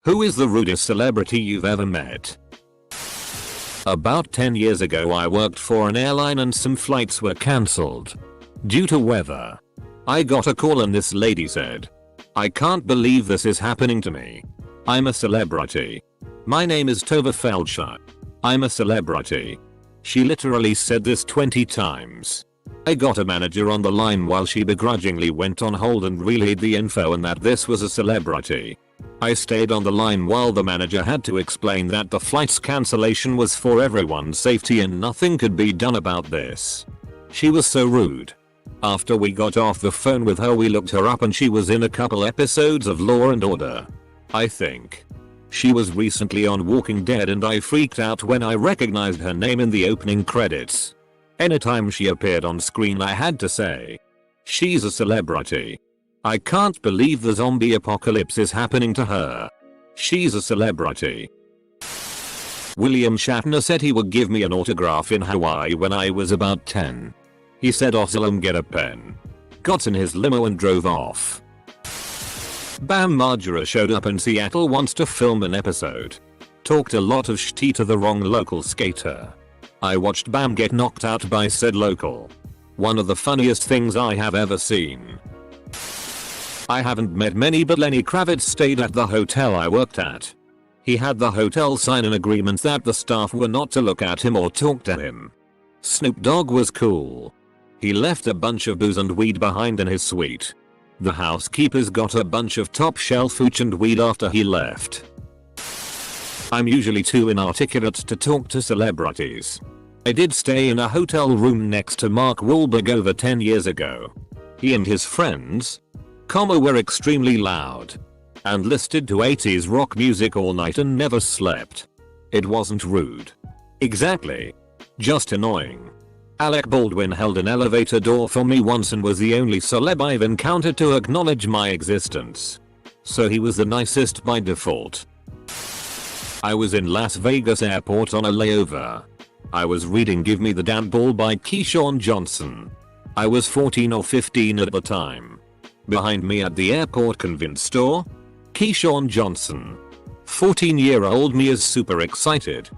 Who is the rudest celebrity you've ever met? About 10 years ago I worked for an airline and some flights were cancelled due to weather. I got a call and this lady said, "I can't believe this is happening to me. I'm a celebrity. My name is Tova Feldscher. I'm a celebrity." She literally said this 20 times. I got a manager on the line while she begrudgingly went on hold and relayed the info and that this was a celebrity. I stayed on the line while the manager had to explain that the flight's cancellation was for everyone's safety and nothing could be done about this. She was so rude. After we got off the phone with her we looked her up and she was in a couple episodes of Law and Order, I think. She was recently on Walking Dead and I freaked out when I recognized her name in the opening credits. Anytime she appeared on screen I had to say, "She's a celebrity. I can't believe the zombie apocalypse is happening to her. She's a celebrity." William Shatner said he would give me an autograph in Hawaii when I was about 10. He said "Oslam, get a pen." Got in his limo and drove off. Bam Margera showed up in Seattle once to film an episode. Talked a lot of shit to the wrong local skater. I watched Bam get knocked out by said local. One of the funniest things I have ever seen. I haven't met many but Lenny Kravitz stayed at the hotel I worked at. He had the hotel sign an agreement that the staff were not to look at him or talk to him. Snoop Dogg was cool. He left a bunch of booze and weed behind in his suite. The housekeepers got a bunch of top shelf hooch and weed after he left. I'm usually too inarticulate to talk to celebrities. I did stay in a hotel room next to Mark Wahlberg over 10 years ago. He and his friends, were extremely loud and listened to 80s rock music all night and never slept. It wasn't rude. Exactly. Just annoying. Alec Baldwin held an elevator door for me once and was the only celeb I've encountered to acknowledge my existence. So he was the nicest by default. I was in Las Vegas airport on a layover. I was reading Give Me the Damn Ball by Keyshawn Johnson. I was 14 or 15 at the time. Behind me at the airport convenience store, Keyshawn Johnson. 14-year-old me is super excited.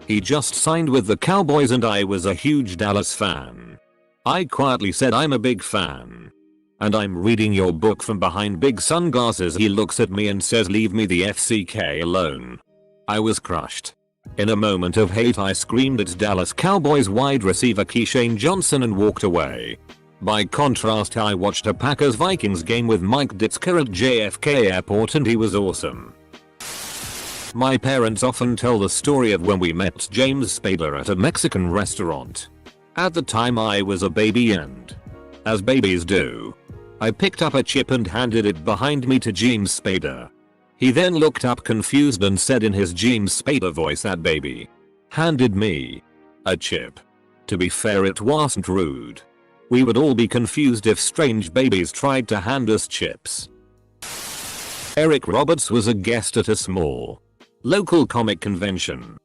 He just signed with the Cowboys and I was a huge Dallas fan. I quietly said I'm a big fan. And I'm reading your book from behind big sunglasses. He looks at me and says leave me the FCK alone. I was crushed. In a moment of hate I screamed at Dallas Cowboys wide receiver Keyshawn Johnson and walked away. By contrast I watched a Packers-Vikings game with Mike Ditzker at JFK Airport and he was awesome. My parents often tell the story of when we met James Spader at a Mexican restaurant. At the time I was a baby and, as babies do, I picked up a chip and handed it behind me to James Spader. He then looked up confused and said in his James Spader voice that baby handed me a chip. To be fair, it wasn't rude. We would all be confused if strange babies tried to hand us chips. Eric Roberts was a guest at a small local comic convention.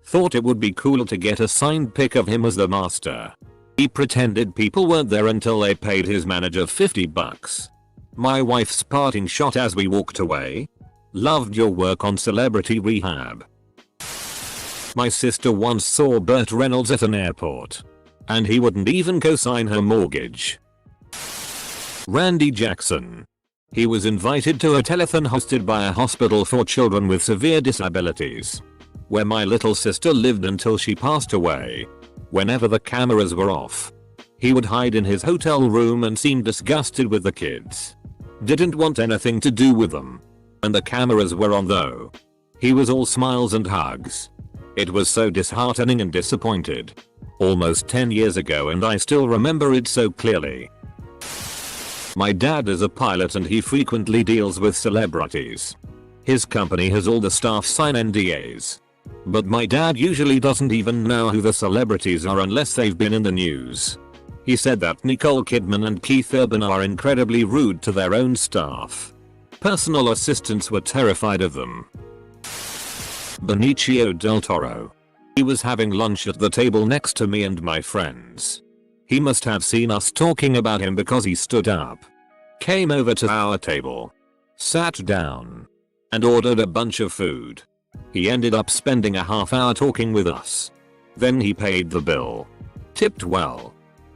Thought it would be cool to get a signed pic of him as the master. He pretended people weren't there until they paid his manager $50. My wife's parting shot as we walked away. Loved your work on Celebrity Rehab. My sister once saw Burt Reynolds at an airport. And he wouldn't even co-sign her mortgage. Randy Jackson. He was invited to a telethon hosted by a hospital for children with severe disabilities, where my little sister lived until she passed away. Whenever the cameras were off, he would hide in his hotel room and seemed disgusted with the kids. Didn't want anything to do with them. And the cameras were on though. He was all smiles and hugs. It was so disheartening and disappointed. Almost 10 years ago and I still remember it so clearly. My dad is a pilot and he frequently deals with celebrities. His company has all the staff sign NDAs. But my dad usually doesn't even know who the celebrities are unless they've been in the news. He said that Nicole Kidman and Keith Urban are incredibly rude to their own staff. Personal assistants were terrified of them. Benicio del Toro. He was having lunch at the table next to me and my friends. He must have seen us talking about him because he stood up, came over to our table, sat down, and ordered a bunch of food. He ended up spending a half hour talking with us. Then he paid the bill, tipped well,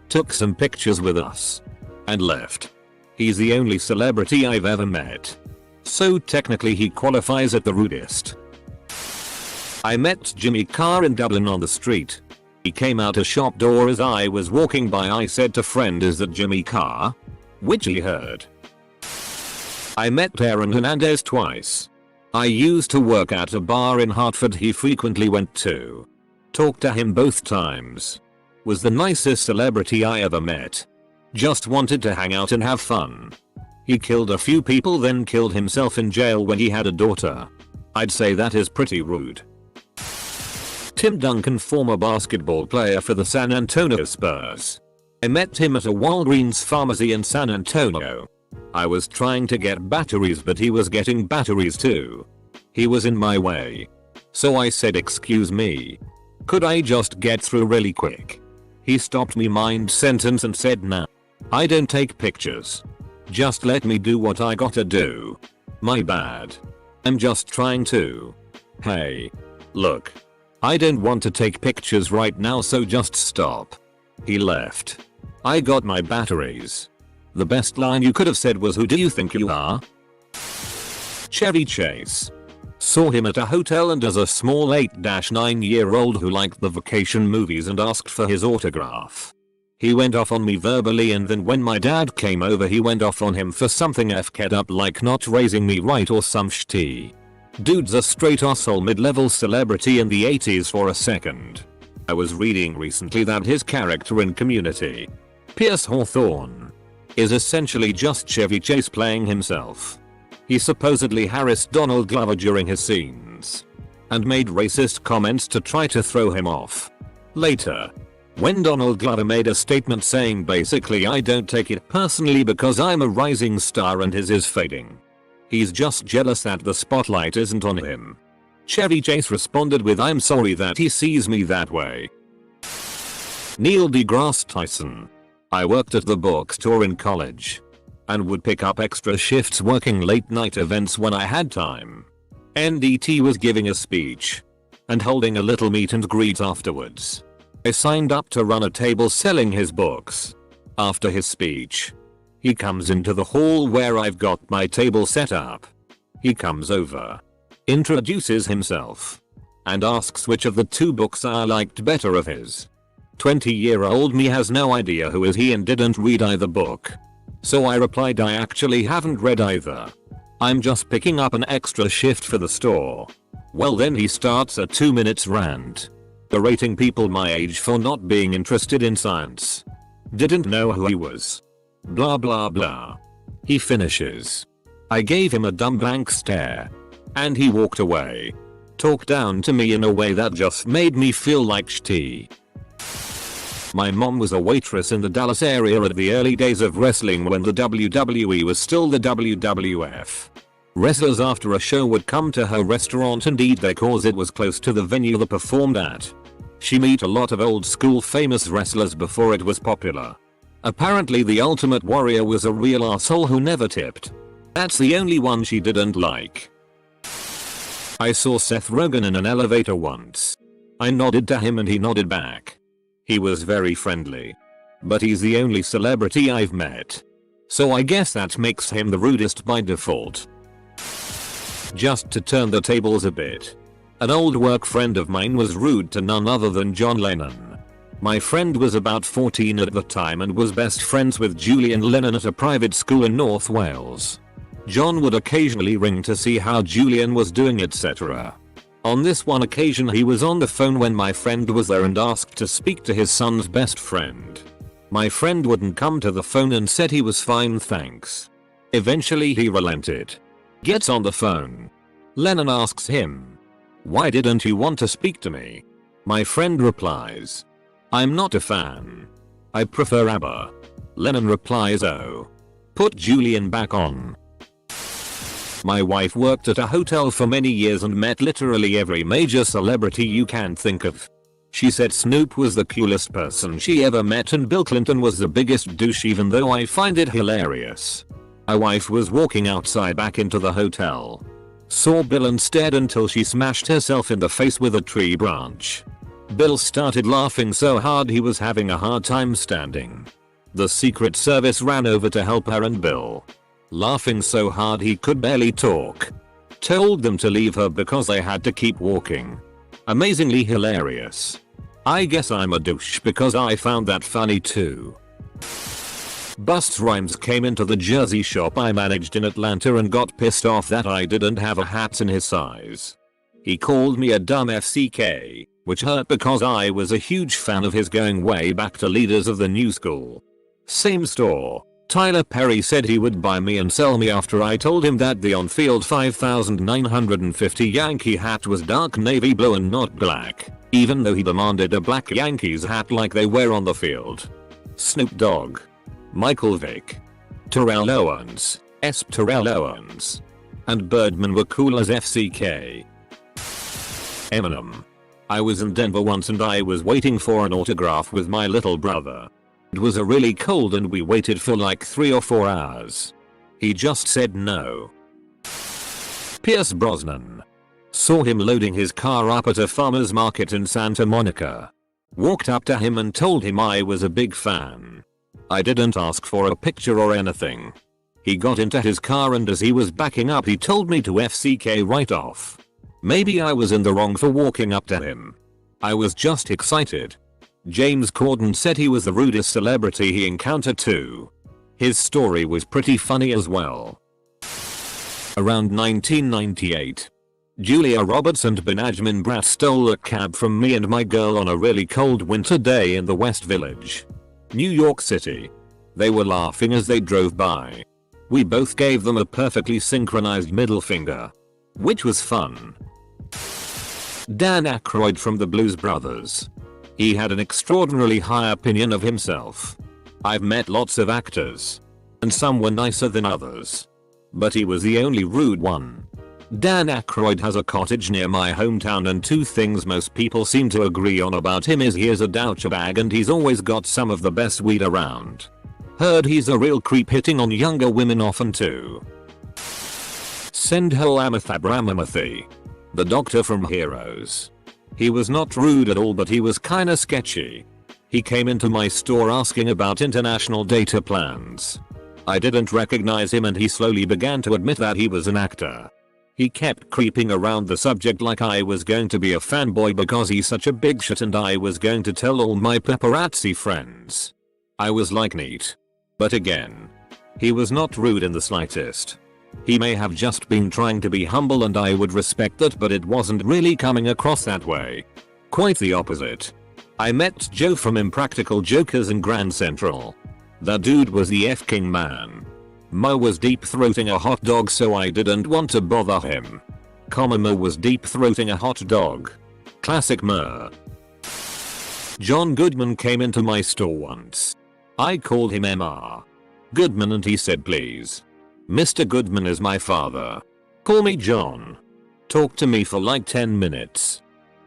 took some pictures with us, and left. He's the only celebrity I've ever met. So technically he qualifies at the Rudest. I met Jimmy Carr in Dublin on the street. He came out a shop door as I was walking by. I said to friend, "Is that Jimmy Carr?" Which he heard. I met Aaron Hernandez twice. I used to work at a bar in Hartford he frequently went to. Talked to him both times. Was the nicest celebrity I ever met. Just wanted to hang out and have fun. He killed a few people then killed himself in jail when he had a daughter. I'd say that is pretty rude. Tim Duncan, former basketball player for the San Antonio Spurs. I met him at a Walgreens pharmacy in San Antonio. I was trying to get batteries but he was getting batteries too. He was in my way. So I said, "Excuse me. Could I just get through really quick?" He stopped me mid-sentence and said, "Nah. I don't take pictures. Just let me do what I gotta do." My bad. I'm just trying to. Hey. Look. I don't want to take pictures right now, so just stop. He left. I got my batteries. The best line you could have said was, "Who do you think you are?" Chevy Chase. Saw him at a hotel and as a small 8-9-year-old who liked the vacation movies and asked for his autograph. He went off on me verbally, and then when my dad came over he went off on him for something fk'd up like not raising me right or some shitty. Dude's a straight asshole mid-level celebrity in the 80s for a second. I was reading recently that his character in Community, Pierce Hawthorne, is essentially just Chevy Chase playing himself. He supposedly harassed Donald Glover during his scenes and made racist comments to try to throw him off. Later, when Donald Glover made a statement saying basically, "I don't take it personally because I'm a rising star and his is fading. He's just jealous that the spotlight isn't on him." Chevy Chase responded with, "I'm sorry that he sees me that way." Neil deGrasse Tyson. I worked at the bookstore in college and would pick up extra shifts working late night events when I had time. NDT was giving a speech and holding a little meet and greet afterwards. I signed up to run a table selling his books. After his speech, he comes into the hall where I've got my table set up. He comes over, introduces himself, and asks which of the two books I liked better of his. 20-year-old me has no idea who is he and didn't read either book. So I replied, "I actually haven't read either. I'm just picking up an extra shift for the store." Well, then he starts a 2 minutes rant, berating people my age for not being interested in science. Didn't know who he was. Blah blah blah. He finishes. I gave him a dumb blank stare. And he walked away. Talked down to me in a way that just made me feel like shitty. My mom was a waitress in the Dallas area at the early days of wrestling when the WWE was still the WWF. Wrestlers after a show would come to her restaurant and eat there cause it was close to the venue they performed at. She met a lot of old school famous wrestlers before it was popular. Apparently the Ultimate Warrior was a real asshole who never tipped. That's the only one she didn't like. I saw Seth Rogen in an elevator once. I nodded to him and he nodded back. He was very friendly. But he's the only celebrity I've met. So I guess that makes him the rudest by default. Just to turn the tables a bit. An old work friend of mine was rude to none other than John Lennon. My friend was about 14 at the time and was best friends with Julian Lennon at a private school in North Wales. John would occasionally ring to see how Julian was doing, etc. On this one occasion he was on the phone when my friend was there and asked to speak to his son's best friend. My friend wouldn't come to the phone and said he was fine, thanks. Eventually he relented. Gets on the phone. Lennon asks him, "Why didn't you want to speak to me?" My friend replies, "I'm not a fan. I prefer ABBA." Lennon replies, "Oh. Put Julian back on." My wife worked at a hotel for many years and met literally every major celebrity you can think of. She said Snoop was the coolest person she ever met and Bill Clinton was the biggest douche, even though I find it hilarious. My wife was walking outside back into the hotel Saw Bill and stared until she smashed herself in the face with a tree branch. Bill started laughing so hard he was having a hard time standing. The Secret Service ran over to help her and Bill, laughing so hard he could barely talk, told them to leave her because they had to keep walking. Amazingly hilarious. I guess I'm a douche because I found that funny too. Busta Rhymes came into the jersey shop I managed in Atlanta and got pissed off that I didn't have a hat in his size. He called me a dumb FCK, which hurt because I was a huge fan of his going way back to Leaders of the New School. Same store. Tyler Perry said he would buy me and sell me after I told him that the on-field 5,950 Yankee hat was dark navy blue and not black, even though he demanded a black Yankees hat like they wear on the field. Snoop Dogg, Michael Vick, Terrell Owens, Terrell Owens, and Birdman were cool as FCK. Eminem. I was in Denver once and I was waiting for an autograph with my little brother. It was really cold and we waited for like 3 or 4 hours. He just said no. Pierce Brosnan. Saw him loading his car up at a farmer's market in Santa Monica. Walked up to him and told him I was a big fan. I didn't ask for a picture or anything. He got into his car and as he was backing up he told me to FCK right off. Maybe I was in the wrong for walking up to him. I was just excited. James Corden said he was the rudest celebrity he encountered too. His story was pretty funny as well. Around 1998, Julia Roberts and Benjamin Bratt stole a cab from me and my girl on a really cold winter day in the West Village, New York City. They were laughing as they drove by. We both gave them a perfectly synchronized middle finger, which was fun. Dan Aykroyd from the Blues Brothers. He had an extraordinarily high opinion of himself. I've met lots of actors, and some were nicer than others, but he was the only rude one. Dan Aykroyd has a cottage near my hometown and 2 things most people seem to agree on about him is he is a douchebag and he's always got some of the best weed around. Heard he's a real creep hitting on younger women often too. Sendhil Amithabramamathi, the doctor from Heroes. He was not rude at all but he was kinda sketchy. He came into my store asking about international data plans. I didn't recognize him and he slowly began to admit that he was an actor. He kept creeping around the subject like I was going to be a fanboy because he's such a big shit and I was going to tell all my paparazzi friends. I was like neat. But again, he was not rude in the slightest. He may have just been trying to be humble and I would respect that but it wasn't really coming across that way. Quite the opposite. I met Joe from Impractical Jokers in Grand Central. That dude was the F-king man. Mo was deep-throating a hot dog so I didn't want to bother him. Mo was deep-throating a hot dog. Classic Mo. John Goodman came into my store once. I called him Mr. Goodman and he said please. Mr. Goodman is my father. Call me John. Talked to me for like 10 minutes.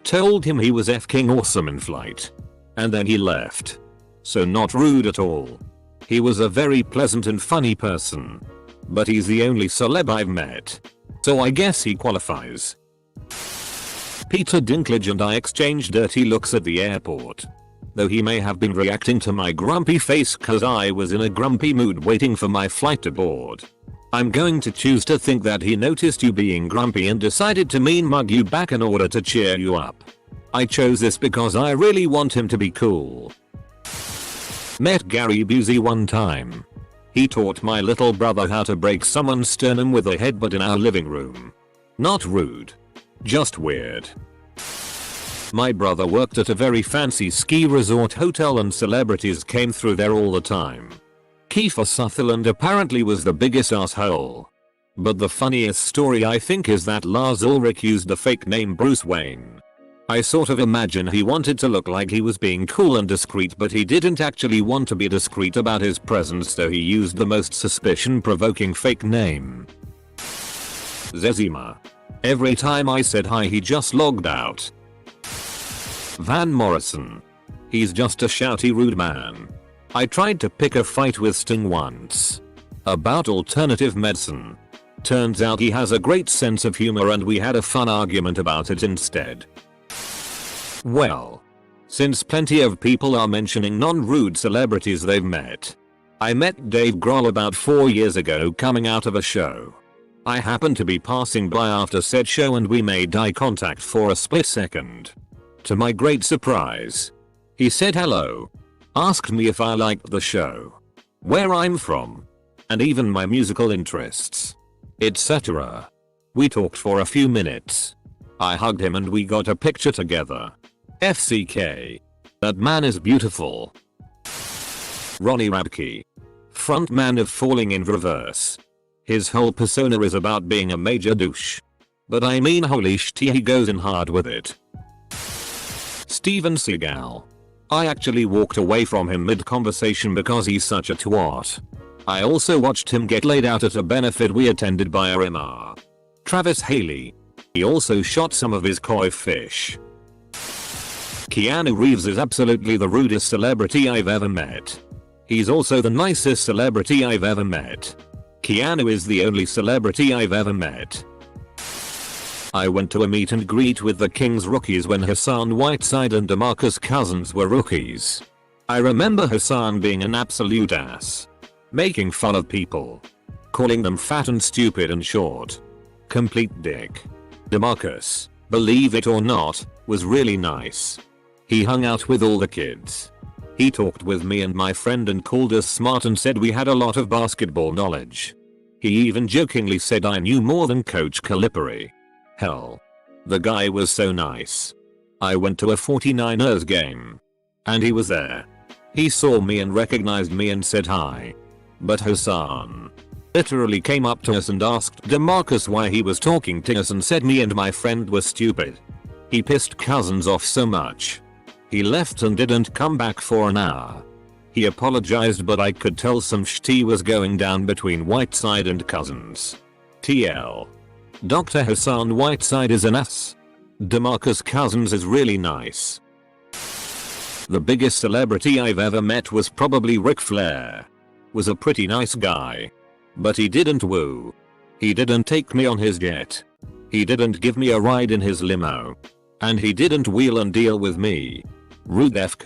Told him he was F-king awesome in flight. And then he left. So not rude at all. He was a very pleasant and funny person. But he's the only celeb I've met. So I guess he qualifies. Peter Dinklage and I exchanged dirty looks at the airport. Though he may have been reacting to my grumpy face cause I was in a grumpy mood waiting for my flight to board. I'm going to choose to think that he noticed you being grumpy and decided to mean mug you back in order to cheer you up. I chose this because I really want him to be cool. Met Gary Busey one time. He taught my little brother how to break someone's sternum with a headbutt in our living room. Not rude. Just weird. My brother worked at a very fancy ski resort hotel and celebrities came through there all the time. Kiefer Sutherland apparently was the biggest asshole. But the funniest story I think is that Lars Ulrich used the fake name Bruce Wayne. I sort of imagine he wanted to look like he was being cool and discreet but he didn't actually want to be discreet about his presence so he used the most suspicion-provoking fake name. Zezima. Every time I said hi he just logged out. Van Morrison. He's just a shouty rude man. I tried to pick a fight with Sting once. About alternative medicine. Turns out he has a great sense of humor and we had a fun argument about it instead. Well, since plenty of people are mentioning non-rude celebrities they've met, I met Dave Grohl about 4 years ago coming out of a show. I happened to be passing by after said show and we made eye contact for a split second. To my great surprise, he said hello, asked me if I liked the show, where I'm from, and even my musical interests, etc. We talked for a few minutes. I hugged him and we got a picture together. FCK. That man is beautiful. Ronnie Radke, frontman of Falling in Reverse. His whole persona is about being a major douche. But I mean holy shit, he goes in hard with it. Steven Seagal. I actually walked away from him mid-conversation because he's such a twat. I also watched him get laid out at a benefit we attended by RMR. Travis Haley. He also shot some of his koi fish. Keanu Reeves is absolutely the rudest celebrity I've ever met. He's also the nicest celebrity I've ever met. Keanu is the only celebrity I've ever met. I went to a meet and greet with the Kings rookies when Hassan Whiteside and DeMarcus Cousins were rookies. I remember Hassan being an absolute ass, making fun of people, calling them fat and stupid and short. Complete dick. DeMarcus, believe it or not, was really nice. He hung out with all the kids. He talked with me and my friend and called us smart and said we had a lot of basketball knowledge. He even jokingly said I knew more than Coach Calipari. Hell. The guy was so nice. I went to a 49ers game. And he was there. He saw me and recognized me and said hi. But Hassan literally came up to us and asked DeMarcus why he was talking to us and said me and my friend were stupid. He pissed Cousins off so much. He left and didn't come back for an hour. He apologized but I could tell some shit was going down between Whiteside and Cousins. TL. Dr. Hassan Whiteside is an ass. DeMarcus Cousins is really nice. The biggest celebrity I've ever met was probably Ric Flair. Was a pretty nice guy. But he didn't woo. He didn't take me on his jet. He didn't give me a ride in his limo. And he didn't wheel and deal with me. Rudest.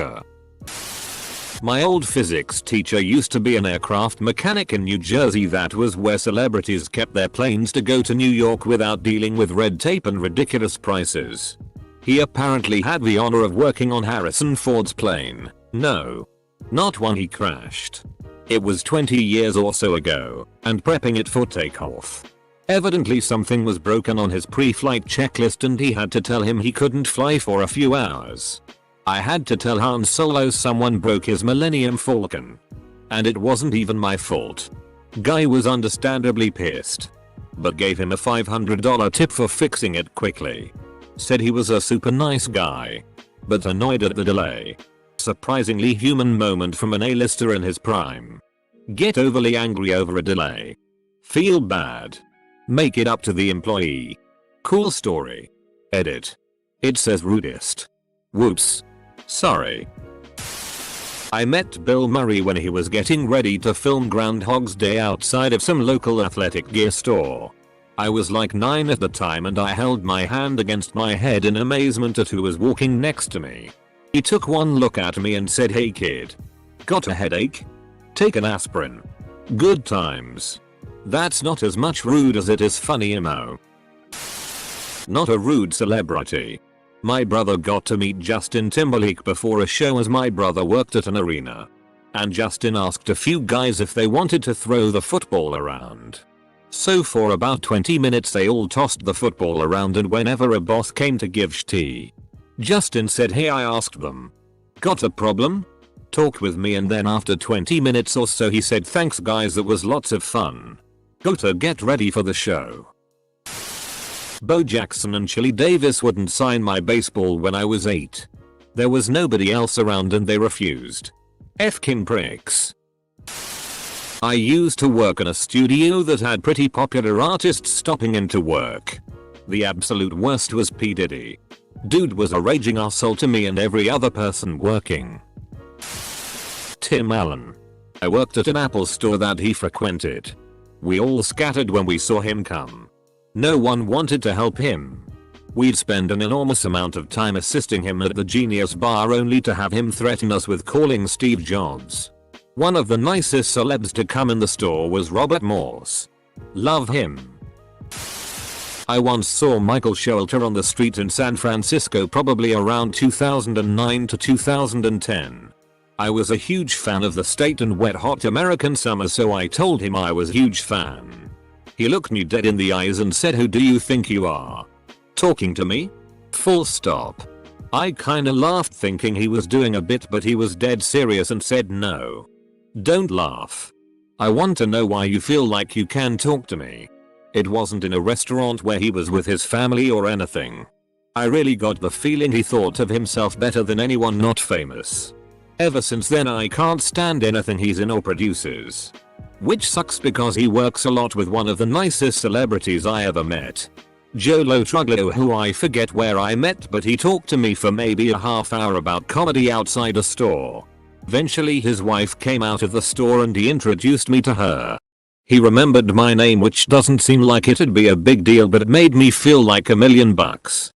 My old physics teacher used to be an aircraft mechanic in New Jersey. That was where celebrities kept their planes to go to New York without dealing with red tape and ridiculous prices. He apparently had the honor of working on Harrison Ford's plane. No. Not one he crashed. It was 20 years or so ago, and prepping it for takeoff. Evidently something was broken on his pre-flight checklist and he had to tell him he couldn't fly for a few hours. I had to tell Han Solo someone broke his Millennium Falcon. And it wasn't even my fault. Guy was understandably pissed. But gave him a $500 tip for fixing it quickly. Said he was a super nice guy. But annoyed at the delay. Surprisingly human moment from an A-lister in his prime. Get overly angry over a delay. Feel bad. Make it up to the employee. Cool story. Edit. It says Rudest. Whoops. Sorry. I met Bill Murray when he was getting ready to film Groundhog's Day outside of some local athletic gear store. I was like 9 at the time and I held my hand against my head in amazement at who was walking next to me. He took one look at me and said, "Hey kid. Got a headache? Take an aspirin. Good times." That's not as much rude as it is funny, emo. Not a rude celebrity. My brother got to meet Justin Timberlake before a show as my brother worked at an arena. And Justin asked a few guys if they wanted to throw the football around. So for about 20 minutes they all tossed the football around and whenever a boss came to give shti, Justin said, "Hey, I asked them. Got a problem?" Talked with me and then after 20 minutes or so he said, "Thanks guys, that was lots of fun. Gotta get ready for the show." Bo Jackson and Chili Davis wouldn't sign my baseball when I was 8. There was nobody else around and they refused. Fkin pricks. I used to work in a studio that had pretty popular artists stopping into work. The absolute worst was P. Diddy. Dude was a raging arsehole to me and every other person working. Tim Allen. I worked at an Apple store that he frequented. We all scattered when we saw him come. No one wanted to help him. We'd spend an enormous amount of time assisting him at the Genius Bar only to have him threaten us with calling Steve Jobs. One of the nicest celebs to come in the store was Robert Morse. Love him. I once saw Michael Showalter on the street in San Francisco probably around 2009 to 2010. I was a huge fan of the state and wet hot American summer, so I told him I was a huge fan. He looked me dead in the eyes and said, "Who do you think you are? Talking to me?" Full stop. I kinda laughed thinking he was doing a bit, but he was dead serious and said, "No. Don't laugh. I want to know why you feel like you can talk to me." It wasn't in a restaurant where he was with his family or anything. I really got the feeling he thought of himself better than anyone not famous. Ever since then I can't stand anything he's in or produces. Which sucks because he works a lot with one of the nicest celebrities I ever met. Joe Truglio, who I forget where I met, but he talked to me for maybe a half hour about comedy outside a store. Eventually his wife came out of the store and he introduced me to her. He remembered my name, which doesn't seem like it'd be a big deal, but it made me feel like $1,000,000.